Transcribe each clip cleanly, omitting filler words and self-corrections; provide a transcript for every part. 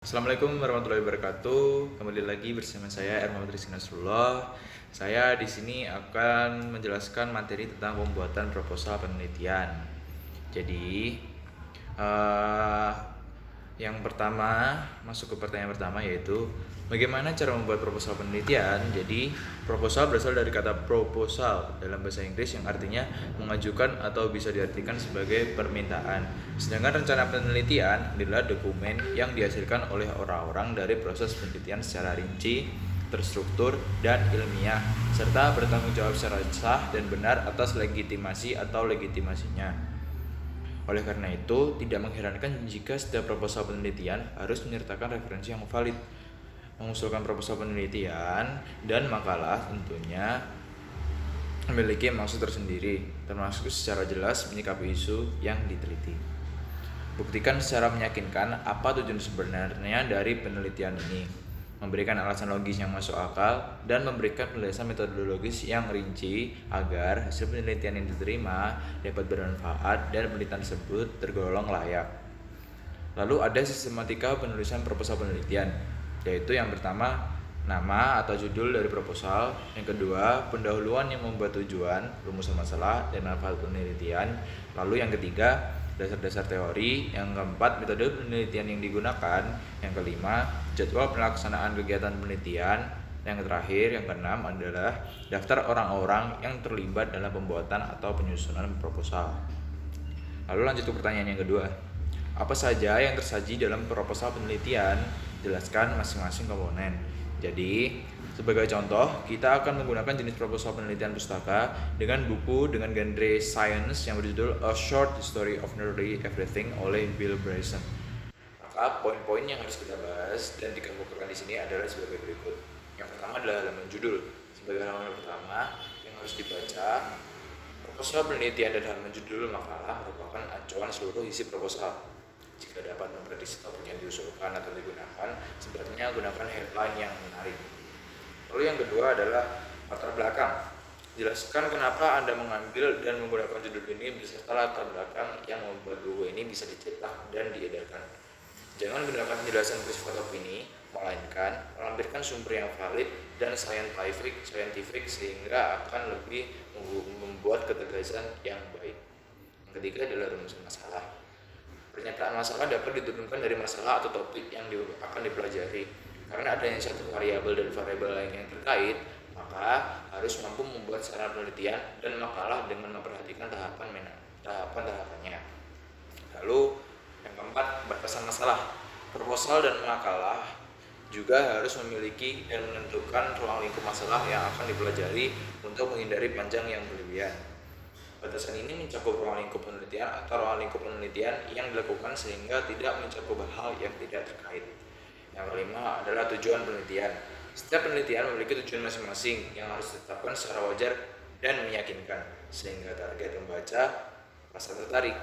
Assalamualaikum warahmatullahi wabarakatuh. Kembali lagi bersama saya Erma Rizky Nasrullah. Saya di sini akan menjelaskan materi tentang pembuatan proposal penelitian. Jadi, eh, yang pertama masuk ke pertanyaan pertama, yaitu bagaimana cara membuat proposal penelitian. Jadi proposal berasal dari kata proposal dalam bahasa Inggris yang artinya mengajukan atau bisa diartikan sebagai permintaan. Sedangkan rencana penelitian adalah dokumen yang dihasilkan oleh orang-orang dari proses penelitian secara rinci, terstruktur, dan ilmiah, serta bertanggung jawab secara sah dan benar atas legitimasi atau legitimasinya. Oleh karena itu, tidak mengherankan jika setiap proposal penelitian harus menyertakan referensi yang valid. Mengusulkan proposal penelitian dan makalah tentunya memiliki maksud tersendiri, termasuk secara jelas menyikapi isu yang diteliti. Buktikan secara meyakinkan apa tujuan sebenarnya dari penelitian ini, memberikan alasan logis yang masuk akal, dan memberikan penjelasan metodologis yang rinci agar hasil penelitian yang diterima dapat bermanfaat dan penelitian tersebut tergolong layak. Lalu ada sistematika penulisan proposal penelitian, yaitu yang pertama, nama atau judul dari proposal. Yang kedua, pendahuluan yang membuat tujuan, rumusan masalah, dan manfaat penelitian. Lalu yang ketiga, dasar-dasar teori. Yang keempat, metode penelitian yang digunakan. Yang kelima, jadwal pelaksanaan kegiatan penelitian. Yang terakhir, yang keenam adalah daftar orang-orang yang terlibat dalam pembuatan atau penyusunan proposal. Lalu lanjut ke pertanyaan yang kedua. Apa saja yang tersaji dalam proposal penelitian? Jelaskan masing-masing komponen. Jadi, sebagai contoh, kita akan menggunakan jenis proposal penelitian pustaka dengan buku dengan genre science yang berjudul A Short History of Nearly Everything oleh Bill Bryson. Maka poin-poin yang harus kita bahas dan dikemukakan di sini adalah sebagai berikut. Yang pertama adalah halaman judul. Sebagai halaman pertama yang harus dibaca, proposal penelitian dan halaman judul makalah merupakan acuan seluruh isi proposal. Jika dapat memprediksi topik yang diusulkan atau digunakan, sebaiknya gunakan headline yang menarik. Lalu yang kedua adalah latar belakang. Jelaskan kenapa Anda mengambil dan menggunakan judul ini beserta latar belakang yang membuat buku ini bisa dicetak dan diedarkan. Jangan gunakan penjelasan bersifat opini, melainkan melampirkan sumber yang valid dan scientific sehingga akan lebih membuat ketegasan yang baik. Yang ketiga adalah rumusan masalah. Pernyataan masalah dapat diturunkan dari masalah atau topik yang akan dipelajari. Karena adanya satu variabel dan variabel lain yang terkait, maka harus mampu membuat sarana penelitian dan makalah dengan memperhatikan tahapan-tahapannya. Lalu yang keempat, batasan masalah. Proposal dan makalah juga harus memiliki dan menentukan ruang lingkup masalah yang akan dipelajari untuk menghindari panjang yang berlebihan. Batasan ini mencakup ruang lingkup penelitian atau ruang lingkup penelitian yang dilakukan sehingga tidak mencakup hal yang tidak terkait. Yang kelima adalah tujuan penelitian. Setiap penelitian memiliki tujuan masing-masing yang harus ditetapkan secara wajar dan meyakinkan, sehingga target pembaca merasa tertarik.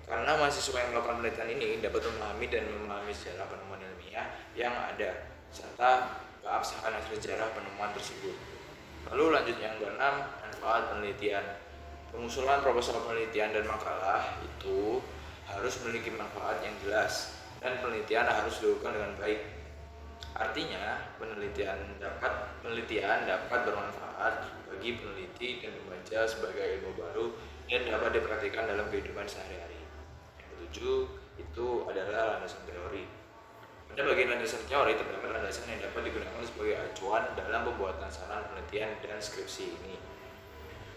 Karena mahasiswa yang melakukan penelitian ini dapat memahami dan memahami sejarah penemuan ilmiah yang ada, serta keabsahan hasil sejarah penemuan tersebut. Lalu lanjut yang keenam, manfaat penelitian. Pengusulan proposal penelitian dan makalah itu harus memiliki manfaat yang jelas dan penelitian harus dilakukan dengan baik. Artinya, penelitian dapat bermanfaat bagi peneliti dan pembaca sebagai ilmu baru dan dapat diperhatikan dalam kehidupan sehari-hari. Yang ketujuh itu adalah landasan teori. Pada bagian landasan teori terdapat landasan yang dapat digunakan sebagai acuan dalam pembuatan saran penelitian dan skripsi ini.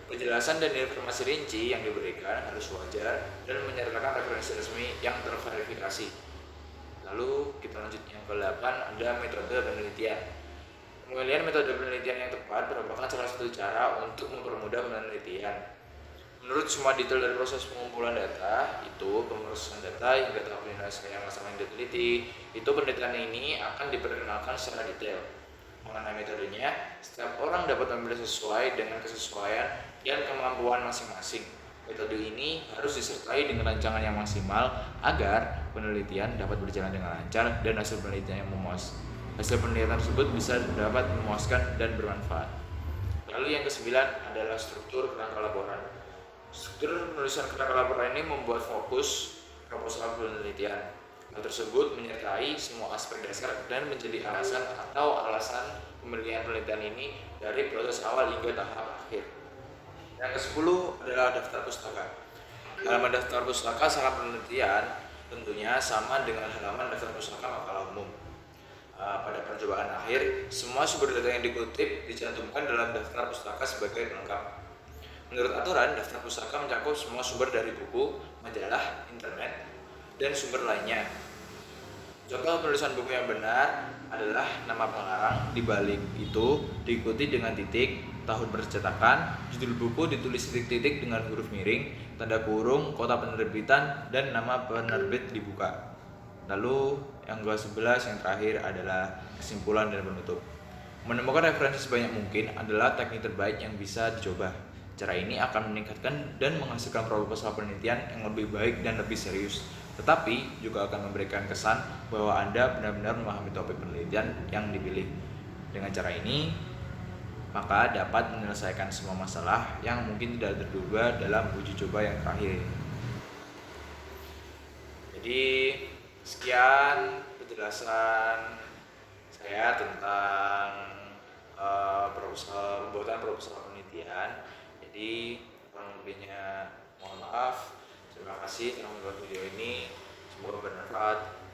Penjelasan dan informasi rinci yang diberikan harus wajar dan menyertakan referensi resmi yang terverifikasi. Lalu kita lanjut yang ke-8, ada metode penelitian. Pemilihan metode penelitian yang tepat merupakan salah satu cara untuk mempermudah penelitian. Menurut semua detail dari proses pengumpulan data, itu pemrosesan data hingga tahap penyelesaian masalah yang diteliti, itu penelitian ini akan diperkenalkan secara detail. Mengenai metodenya, setiap orang dapat memilih sesuai dengan kesesuaian dan kemampuan masing-masing. Metode ini harus disertai dengan rancangan yang maksimal agar penelitian dapat berjalan dengan lancar dan hasil penelitian yang memuaskan. Hasil penelitian tersebut bisa dapat memuaskan dan bermanfaat. Lalu yang kesembilan adalah struktur kerangka laporan. Struktur penulisan kerangka laporan ini membuat fokus proposal penelitian. Hal tersebut menyertai semua aspek dasar dan menjadi alasan pemilihan penelitian ini dari proses awal hingga tahap akhir. Yang ke-10 adalah daftar pustaka. Halaman daftar pustaka saat penelitian tentunya sama dengan halaman daftar pustaka makalah umum. Pada percobaan akhir, semua sumber data yang dikutip dicantumkan dalam daftar pustaka sebagai pelengkap. Menurut aturan, daftar pustaka mencakup semua sumber dari buku, majalah, internet, dan sumber lainnya. Contoh penulisan buku yang benar adalah nama pengarang, di balik itu diikuti dengan titik, tahun percetakan, judul buku ditulis titik-titik dengan huruf miring, tanda kurung, kota penerbitan, dan nama penerbit dibuka. Lalu yang ke-11 yang terakhir adalah kesimpulan dan penutup. Menemukan referensi sebanyak mungkin adalah teknik terbaik yang bisa dicoba. Cara ini akan meningkatkan dan menghasilkan proposal penelitian yang lebih baik dan lebih serius. Tetapi juga akan memberikan kesan bahwa Anda benar-benar memahami topik penelitian yang dipilih. Dengan cara ini, maka dapat menyelesaikan semua masalah yang mungkin tidak terduga dalam uji coba yang terakhir. Jadi, sekian penjelasan saya tentang pembuatan proposal penelitian. Jadi kurang lebihnya mohon maaf. Terima kasih telah menonton video ini. Semoga bermanfaat.